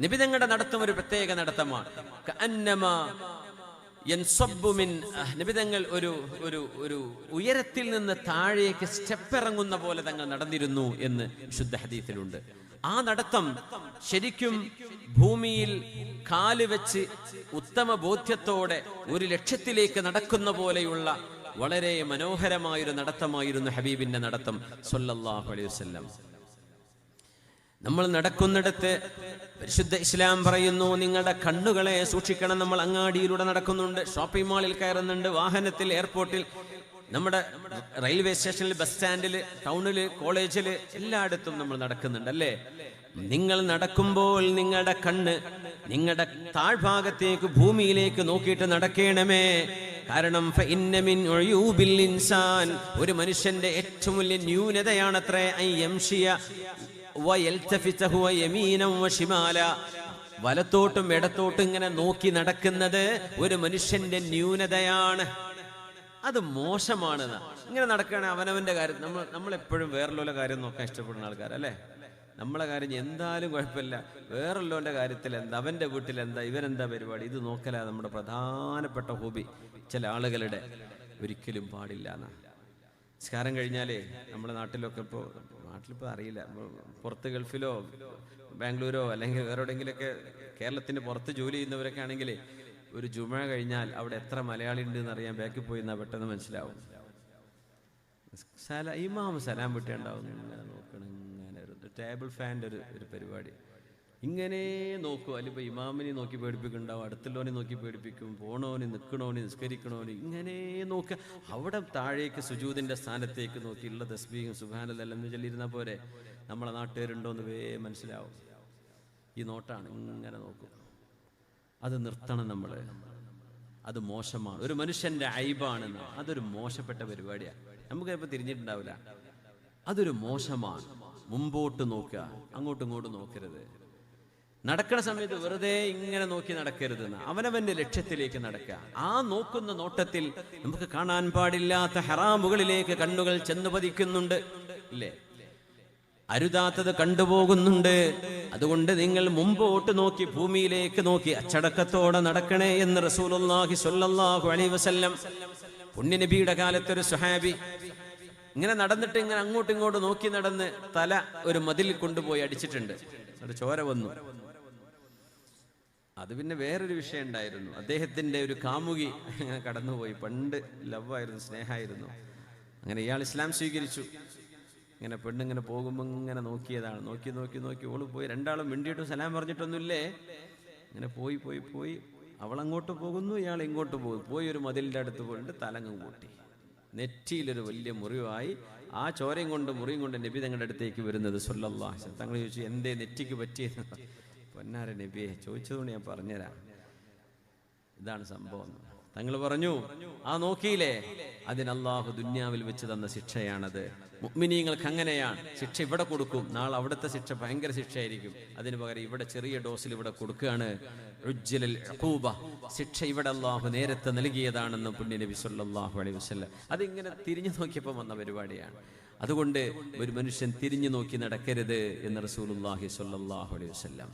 നബി തങ്ങളുടെ നടത്തം ഒരു പ്രത്യേക നടത്തമാണ്. നബി തങ്ങൾ ഒരു ഉയരത്തിൽ നിന്ന് താഴേക്ക് സ്റ്റെപ്പ് ഇറങ്ങുന്ന പോലെ തങ്ങൾ നടന്നിരുന്നു എന്ന് ശുദ്ധ ഹദീസിലുണ്ട്. ആ നടത്തം ശരിക്കും ഭൂമിയിൽ കാല് വെച്ച് ഉത്തമ ബോധ്യത്തോടെ ഒരു ലക്ഷ്യത്തിലേക്ക് നടക്കുന്ന പോലെയുള്ള വളരെ മനോഹരമായൊരു നടത്തമായിരുന്നു ഹബീബിന്റെ നടത്തം സ്വല്ലല്ലാഹു അലൈഹി വസല്ലം. നമ്മൾ നടക്കുന്നിടത്ത് പരിശുദ്ധ ഇസ്ലാം പറയുന്നു, നിങ്ങളുടെ കണ്ണുകളെ സൂക്ഷിക്കണം. നമ്മൾ അങ്ങാടിയിലൂടെ നടക്കുന്നുണ്ട്, ഷോപ്പിംഗ് മാളിൽ കയറുന്നുണ്ട്, വാഹനത്തിൽ, എയർപോർട്ടിൽ, നമ്മുടെ റെയിൽവേ സ്റ്റേഷനിൽ, ബസ് സ്റ്റാൻഡിൽ, ടൗണിൽ, കോളേജിൽ, എല്ലായിടത്തും നമ്മൾ നടക്കുന്നുണ്ട് അല്ലേ? നിങ്ങൾ നടക്കുമ്പോൾ നിങ്ങളുടെ കണ്ണ് നിങ്ങളുടെ താഴ്ഭാഗത്തേക്ക്, ഭൂമിയിലേക്ക് നോക്കിയിട്ട് നടക്കണമേ. കാരണം ഒരു മനുഷ്യന്റെ ഏറ്റവും വലിയ ന്യൂനതയാണത്രേ വലത്തോട്ടും ഇടത്തോട്ടും ഇങ്ങനെ നോക്കി നടക്കുന്നത് ഒരു മനുഷ്യന്റെ ന്യൂനതയാണ്. അത് മോശമാണ്. ഇങ്ങനെ നടക്കുകയാണെങ്കിൽ അവനവന്റെ കാര്യം, നമ്മളെപ്പോഴും വേറെയുള്ള കാര്യം നോക്കാൻ ഇഷ്ടപ്പെടുന്ന ആൾക്കാരല്ലേ? നമ്മളെ കാര്യം എന്തായാലും കുഴപ്പമില്ല, വേറുള്ളവന്റെ കാര്യത്തിൽ എന്താ, അവന്റെ വീട്ടിൽ എന്താ, ഇവരെന്താ പരിപാടി, ഇത് നോക്കലാ നമ്മുടെ പ്രധാനപ്പെട്ട ഹോബി ചില ആളുകളുടെ. ഒരിക്കലും പാടില്ല എന്നാ. നിസ്കാരം കഴിഞ്ഞാലേ നമ്മുടെ നാട്ടിലൊക്കെ നാട്ടിലിപ്പോൾ അറിയില്ല, പുറത്ത് ഗൾഫിലോ ബാംഗ്ലൂരോ അല്ലെങ്കിൽ വേറെ എവിടെയെങ്കിലൊക്കെ കേരളത്തിന് പുറത്ത് ജോലി ചെയ്യുന്നവരൊക്കെ ആണെങ്കിൽ ഒരു ജുമ കഴിഞ്ഞാൽ അവിടെ എത്ര മലയാളി ഉണ്ട് എന്ന് അറിയാൻ ബാക്കിൽ പോയി എന്നാൽ പെട്ടെന്ന് മനസ്സിലാവും. ഇമാം സലാം വിട്ടുണ്ടാവും. ഇങ്ങനെ നോക്കണം, ഇങ്ങനെ ഒരു ടേബിൾ ഫാൻ്റെ ഒരു പരിപാടി ഇങ്ങനെ നോക്കും. അല്ലെങ്കിൽ ഇമാമിനെ നോക്കി പേടിപ്പിക്കുന്നുണ്ടാവും, അടുത്തുള്ളവനെ നോക്കി പേടിപ്പിക്കും, പോണോന്, നിൽക്കണോന്, നിസ്കരിക്കണോന്, ഇങ്ങനെ നോക്കുക. അവിടെ താഴേക്ക് സുജൂദിന്റെ സ്ഥാനത്തേക്ക് നോക്കി ഉള്ള തസ്ബീഹും സുബ്ഹാനല്ലാഹ് എന്ന് ചൊല്ലിയിരുന്നാൽ പോരെ? നമ്മളെ നാട്ടുകാരുണ്ടോന്ന് മനസ്സിലാവും. ഈ നോട്ടാണ്, ഇങ്ങനെ നോക്കും. അത് നിർത്തണം നമ്മൾ. അത് മോശമാണ്, ഒരു മനുഷ്യന്റെ ഐബാണെന്ന്. അതൊരു മോശപ്പെട്ട പരിപാടിയാണ്. നമുക്ക് ചിലപ്പോൾ തിരിഞ്ഞിട്ടുണ്ടാവില്ല. അതൊരു മോശമാണ്. മുമ്പോട്ട് നോക്കുക, അങ്ങോട്ടും ഇങ്ങോട്ടും നോക്കരുത്. നടക്കുന്ന സമയത്ത് വെറുതെ ഇങ്ങനെ നോക്കി നടക്കരുത്. അവനവന്റെ ലക്ഷ്യത്തിലേക്ക് നടക്കുക. ആ നോക്കുന്ന നോട്ടത്തിൽ നമുക്ക് കാണാൻ പാടില്ലാത്ത ഹറാമുകളിലേക്ക് കണ്ണുകൾ ചെന്ന് പതിക്കുന്നുണ്ട്, ഇല്ലേ? അരുതാത്തത് കണ്ടുപോകുന്നുണ്ട്. അതുകൊണ്ട് നിങ്ങൾ മുമ്പോട്ട് നോക്കി, ഭൂമിയിലേക്ക് നോക്കി അച്ചടക്കത്തോടെ നടക്കണേ എന്ന് റസൂലുള്ളാഹി സ്വല്ലല്ലാഹു അലൈഹി വസല്ലം. പുണ്യനബിയുടെ കാലത്തൊരു സ്വഹാബി ഇങ്ങനെ നടന്നിട്ട് ഇങ്ങനെ അങ്ങോട്ടും ഇങ്ങോട്ടും നോക്കി നടന്ന് തല ഒരു മതിൽ കൊണ്ടുപോയി അടിച്ചിട്ടുണ്ട്. അത് ചോര വന്നു. അത് പിന്നെ വേറൊരു വിഷയം ഉണ്ടായിരുന്നു. അദ്ദേഹത്തിന്റെ ഒരു കാമുകി ഇങ്ങനെ കടന്നുപോയി. പണ്ട് ലവായിരുന്നു, സ്നേഹമായിരുന്നു. അങ്ങനെ ഇയാൾ ഇസ്ലാം സ്വീകരിച്ചു. ഇങ്ങനെ പെണ്ണിങ്ങനെ പോകുമ്പോൾ ഇങ്ങനെ നോക്കിയതാണ്. നോക്കി നോക്കി നോക്കി ഓള് പോയി. രണ്ടാളും മിണ്ടിയിട്ടും സലാം പറഞ്ഞിട്ടൊന്നുമില്ലേ. ഇങ്ങനെ പോയി പോയി പോയി അവൾ അങ്ങോട്ട് പോകുന്നു, ഇയാൾ ഇങ്ങോട്ട് പോകും. പോയി ഒരു മതിലിൻ്റെ അടുത്ത് പോയിട്ട് തലങ്ങും കൂട്ടി. നെറ്റിയിലൊരു വലിയ മുറിവായി. ആ ചോരയും കൊണ്ട് മുറിയും കൊണ്ട് നബി തങ്ങളുടെ അടുത്തേക്ക് വരുന്നത് സ്വല്ലല്ലാഹു അലൈഹി വസല്ലം. തങ്ങൾ ചോദിച്ചു, എന്തേ നെറ്റിക്ക് പറ്റിയത്? പൊന്നാര നബിയെ, ചോദിച്ചതുകൊണ്ട് ഞാൻ പറഞ്ഞുതരാം, ഇതാണ് സംഭവം. തങ്ങൾ പറഞ്ഞു, ആ നോക്കിയില്ലേ, അതിന് അല്ലാഹു ദുന്യാവിൽ വെച്ച് തന്ന ശിക്ഷയാണത്. മുഅ്മിനീങ്ങൾക്ക് അങ്ങനെയാണ്. ശിക്ഷ ഇവിടെ കൊടുക്കും, നാളെ അവിടുത്തെ ശിക്ഷ ഭയങ്കര ശിക്ഷയായിരിക്കും. അതിന് പകരം ഇവിടെ ചെറിയ ഡോസിൽ ഇവിടെ കൊടുക്കുകയാണ്. ശിക്ഷ ഇവിടെ അല്ലാഹു നേരത്തെ നൽകിയതാണെന്ന് പുണ്യ നബി സ്വല്ലല്ലാഹു അലൈഹി വസല്ലം. അതിങ്ങനെ തിരിഞ്ഞു നോക്കിയപ്പോൾ വന്ന പരിപാടിയാണ്. അതുകൊണ്ട് ഒരു മനുഷ്യൻ തിരിഞ്ഞു നോക്കി നടക്കരുത് എന്ന് റസൂലുള്ളാഹി സ്വല്ലല്ലാഹു അലൈഹി വസല്ലം.